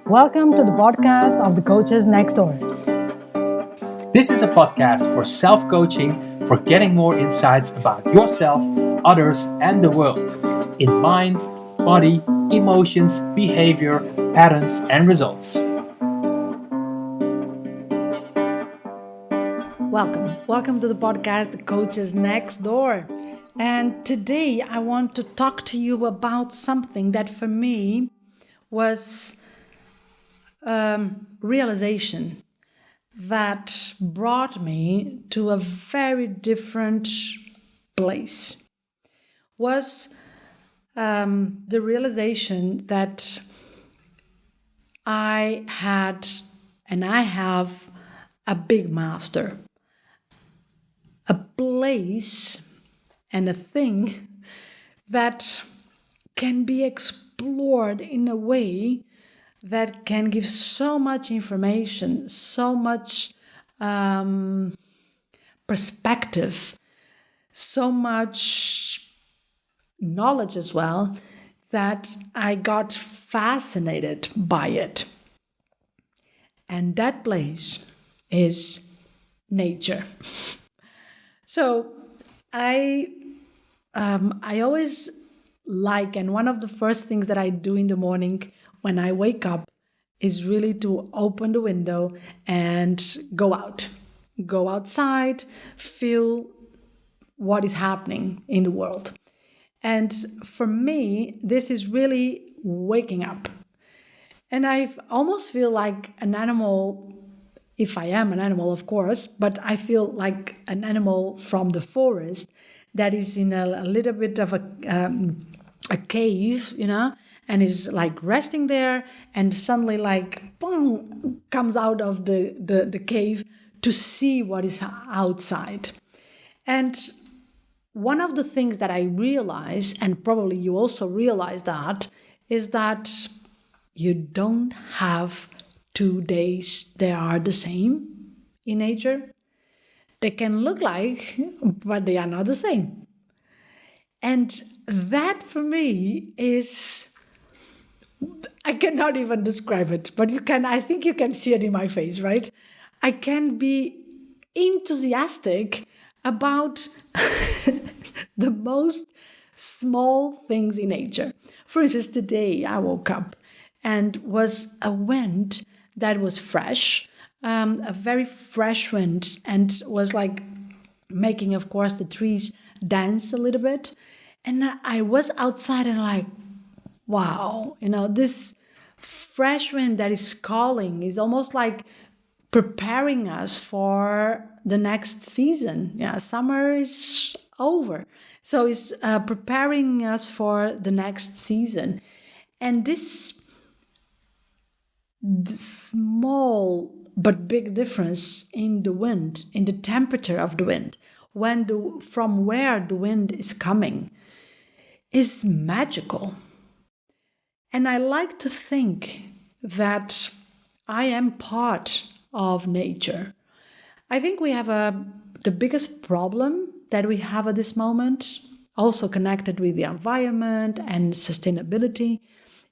Welcome to the podcast of the Coaches Next Door. This is a podcast for self-coaching, for getting more insights about yourself, others, and the world in mind, body, emotions, behavior, patterns, and results. Welcome to the podcast, The Coaches Next Door. And today I want to talk to you about something that for me was realization that brought me to a very different place. Was the realization that I had and I have a big master, a place and a thing that can be explored in a way that can give so much information, so much perspective, so much knowledge as well, that I got fascinated by it. And that place is nature. So I always like, and one of the first things that I do in the morning when I wake up is really to open the window and go outside, feel what is happening in the world. And for me, this is really waking up. And I almost feel like an animal, if I am an animal, of course, but I feel like an animal from the forest that is in a little bit of a cave, and is like resting there, and suddenly like boom comes out of the cave to see what is outside. And one of the things that I realize, and probably you also realize that, is that you don't have 2 days that are the same in nature. They can look like, but they are not the same. And that for me is, I cannot even describe it, but I think you can see it in my face, right? I can be enthusiastic about the most small things in nature. For instance, today I woke up and was a wind that was fresh, a very fresh wind, and was like making, of course, the trees dance a little bit. And I was outside and like, wow, this fresh wind that is calling is almost like preparing us for the next season. Yeah, summer is over. So it's preparing us for the next season. And this small but big difference in the wind, in the temperature of the wind, from where the wind is coming, is magical. And I like to think that I am part of nature. I think we have the biggest problem that we have at this moment, also connected with the environment and sustainability,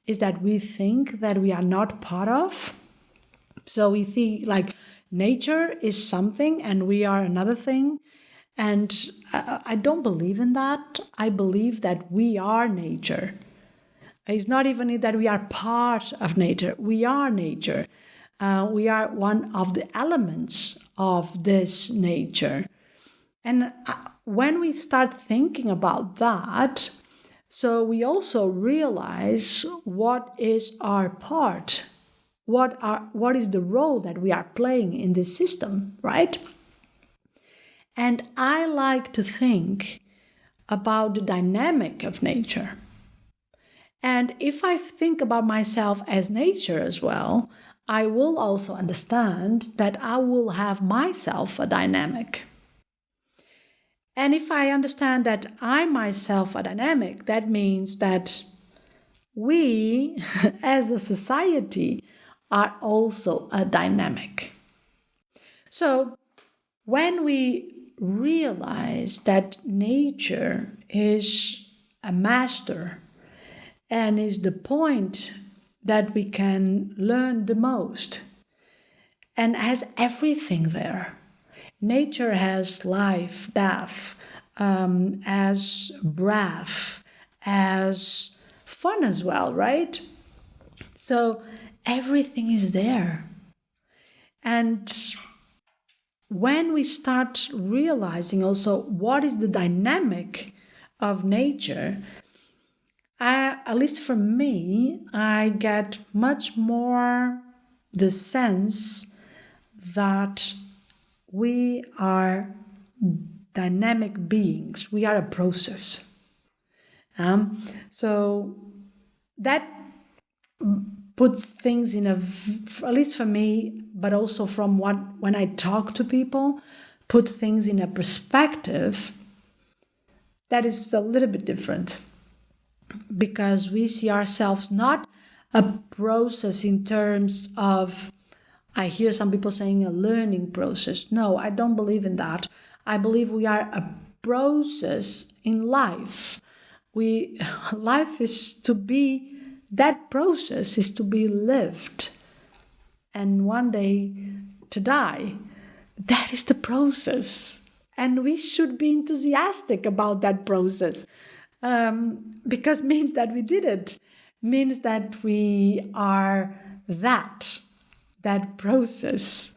is that we think that we are not part of. So we think like nature is something and we are another thing. And I don't believe in that. I believe that we are nature. It's not even that we are part of nature. We are nature. We are one of the elements of this nature. And when we start thinking about that, so we also realize what is our part, what is the role that we are playing in this system, right? And I like to think about the dynamic of nature. And if I think about myself as nature as well, I will also understand that I will have myself a dynamic. And if I understand that I myself a dynamic, that means that we as a society are also a dynamic. So when we realize that nature is a master and is the point that we can learn the most and has everything there. Nature has life, death, as breath, as fun as well, right? So everything is there. And when we start realizing also what is the dynamic of nature, at least for me, I get much more the sense that we are dynamic beings. We are a process. So that puts things in at least for me, but also from when I talk to people, put things in a perspective that is a little bit different. Because we see ourselves not a process in terms of, I hear some people saying a learning process. No, I don't believe in that. I believe we are a process in life. Life is to be, that process is to be lived. And one day to die. That is the process. And we should be enthusiastic about that process. Because it means that we did it. Means that we are that process.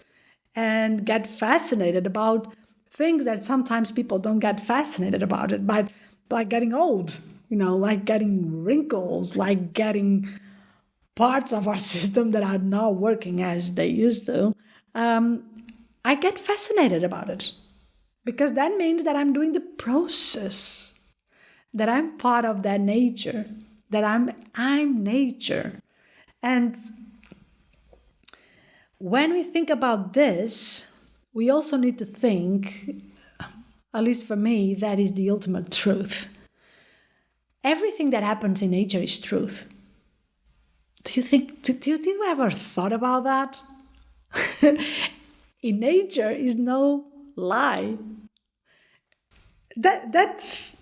And get fascinated about things that sometimes people don't get fascinated about it, but like getting old, like getting wrinkles, like getting parts of our system that are not working as they used to. I get fascinated about it because that means that I'm doing the process, that I'm part of that nature, that I'm nature. And when we think about this, we also need to think, at least for me, that is the ultimate truth. Everything that happens in nature is truth. Do you ever thought about that? In nature is no lie. That's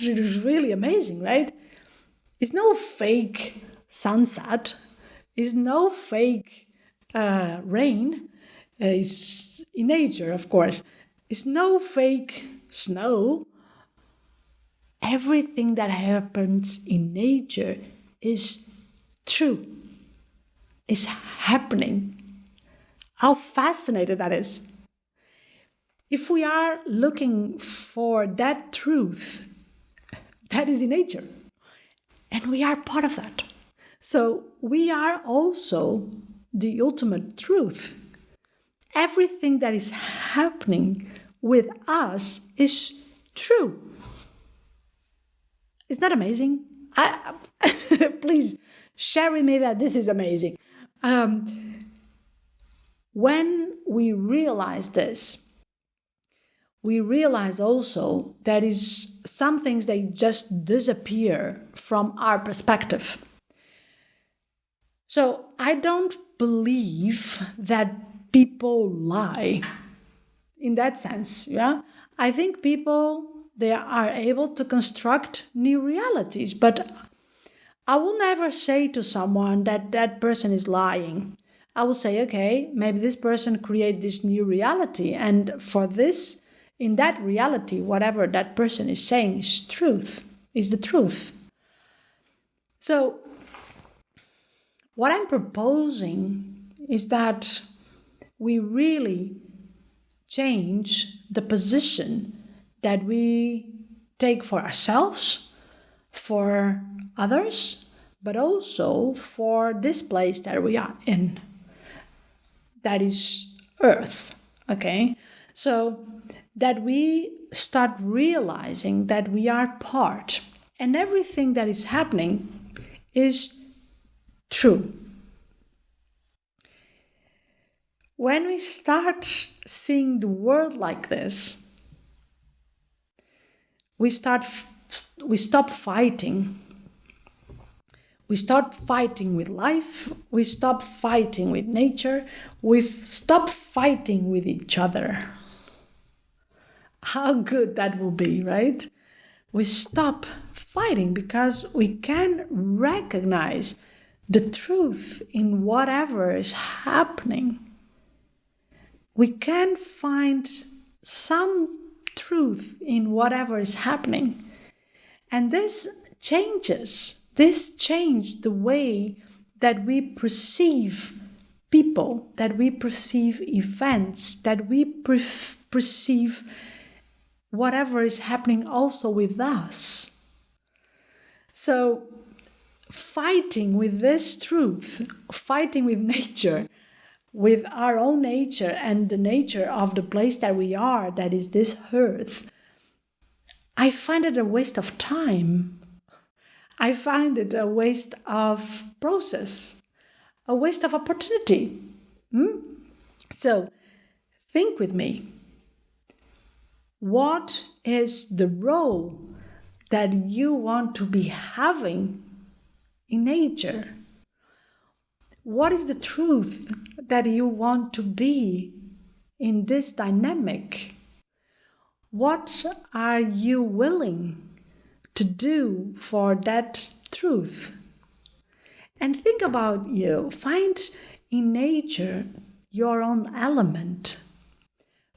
really amazing, right? It's no fake sunset. It's no fake rain. It's in nature, of course. It's no fake snow. Everything that happens in nature is true. It's happening. How fascinating that is. If we are looking for that truth, that is in nature. And we are part of that. So we are also the ultimate truth. Everything that is happening with us is true. Isn't that amazing? Please share with me that this is amazing. When we realize this, we realize also that is some things they just disappear from our perspective. So I don't believe that people lie in that sense. Yeah, I think people, they are able to construct new realities, but I will never say to someone that that person is lying. I will say, okay, maybe this person create this new reality, and for this, in that reality, whatever that person is saying is truth, is the truth. So what I'm proposing is that we really change the position that we take for ourselves, for others, but also for this place that we are in. That is Earth, okay? So that we start realizing that we are part, and everything that is happening is true. When we start seeing the world like this, we stop fighting. We start fighting with life. We stop fighting with nature. We stop fighting with each other. How good that will be, right? We stop fighting because we can recognize the truth in whatever is happening. We can find some truth in whatever is happening. And this changed the way that we perceive people, that we perceive events, that we perceive whatever is happening also with us. So, fighting with this truth, fighting with nature, with our own nature and the nature of the place that we are, that is this earth, I find it a waste of time. I find it a waste of process, a waste of opportunity. So, think with me. What is the role that you want to be having in nature? What is the truth that you want to be in this dynamic? What are you willing to do for that truth? And think about you. Find in nature your own element.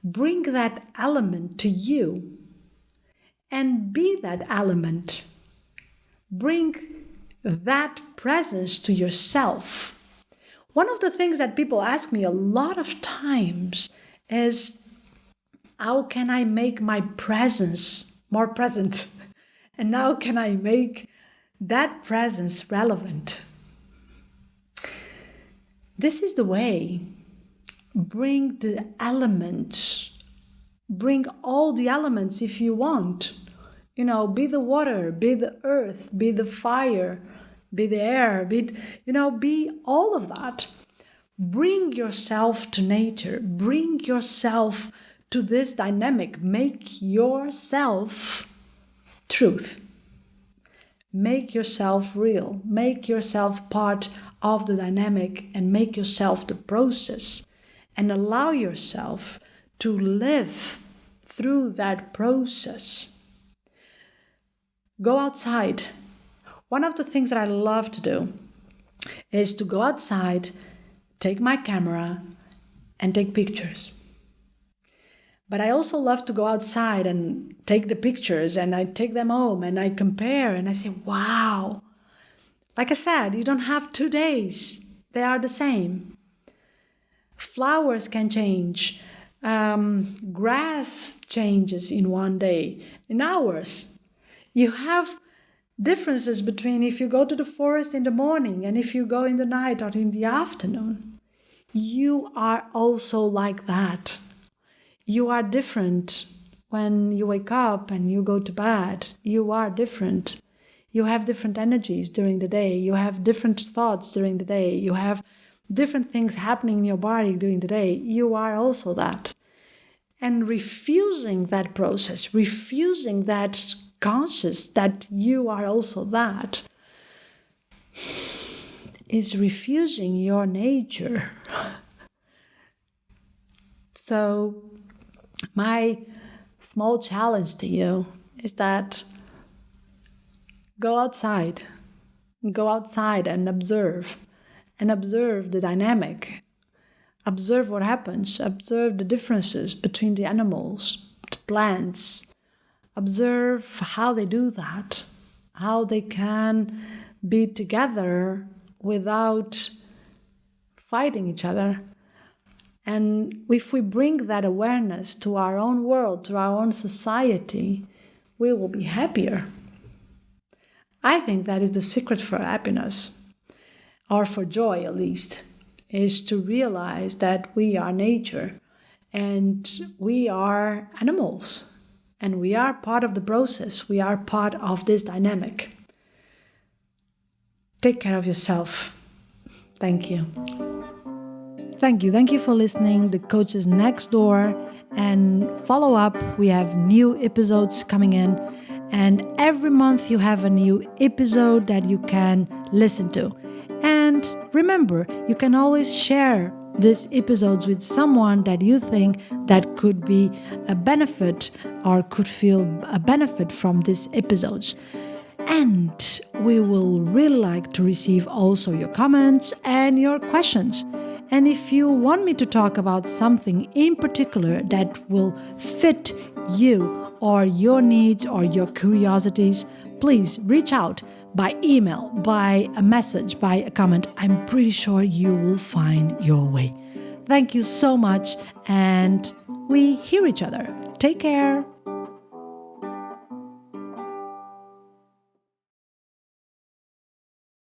Bring that element to you and be that element. Bring that presence to yourself. One of the things that people ask me a lot of times is, how can I make my presence more present? And how can I make that presence relevant? This is the way. Bring the elements. Bring all the elements if you want. Be the water, be the earth, be the fire, be the air, be all of that. Bring yourself to nature. Bring yourself to this dynamic. Make yourself truth. Make yourself real. Make yourself part of the dynamic and make yourself the process. And allow yourself to live through that process. Go outside. One of the things that I love to do is to go outside, take my camera, and take pictures. But I also love to go outside and take the pictures, and I take them home and I compare and I say, wow. Like I said, you don't have 2 days. They are the same. Flowers can change. Grass changes in 1 day, in hours. You have differences between if you go to the forest in the morning and if you go in the night or in the afternoon. You are also like that. You are different when you wake up and you go to bed. You are different. You have different energies during the day. You have different thoughts during the day. You have different things happening in your body during the day. You are also that. And refusing that process, refusing that conscious that you are also that, is refusing your nature. So my small challenge to you is that go outside and observe the dynamic. Observe what happens. Observe the differences between the animals, the plants. Observe how they do that, how they can be together without fighting each other. And if we bring that awareness to our own world, to our own society, we will be happier. I think that is the secret for happiness, or for joy at least, is to realize that we are nature and we are animals and we are part of the process. We are part of this dynamic. Take care of yourself. Thank you. Thank you. Thank you for listening. The Coach is next door. And follow up. We have new episodes coming in. And every month you have a new episode that you can listen to. And remember, you can always share these episodes with someone that you think that could be a benefit or could feel a benefit from these episodes. And we will really like to receive also your comments and your questions. And if you want me to talk about something in particular that will fit you or your needs or your curiosities, please reach out by email, by a message, by a comment. I'm pretty sure you will find your way. Thank you so much, and we hear each other. Take care.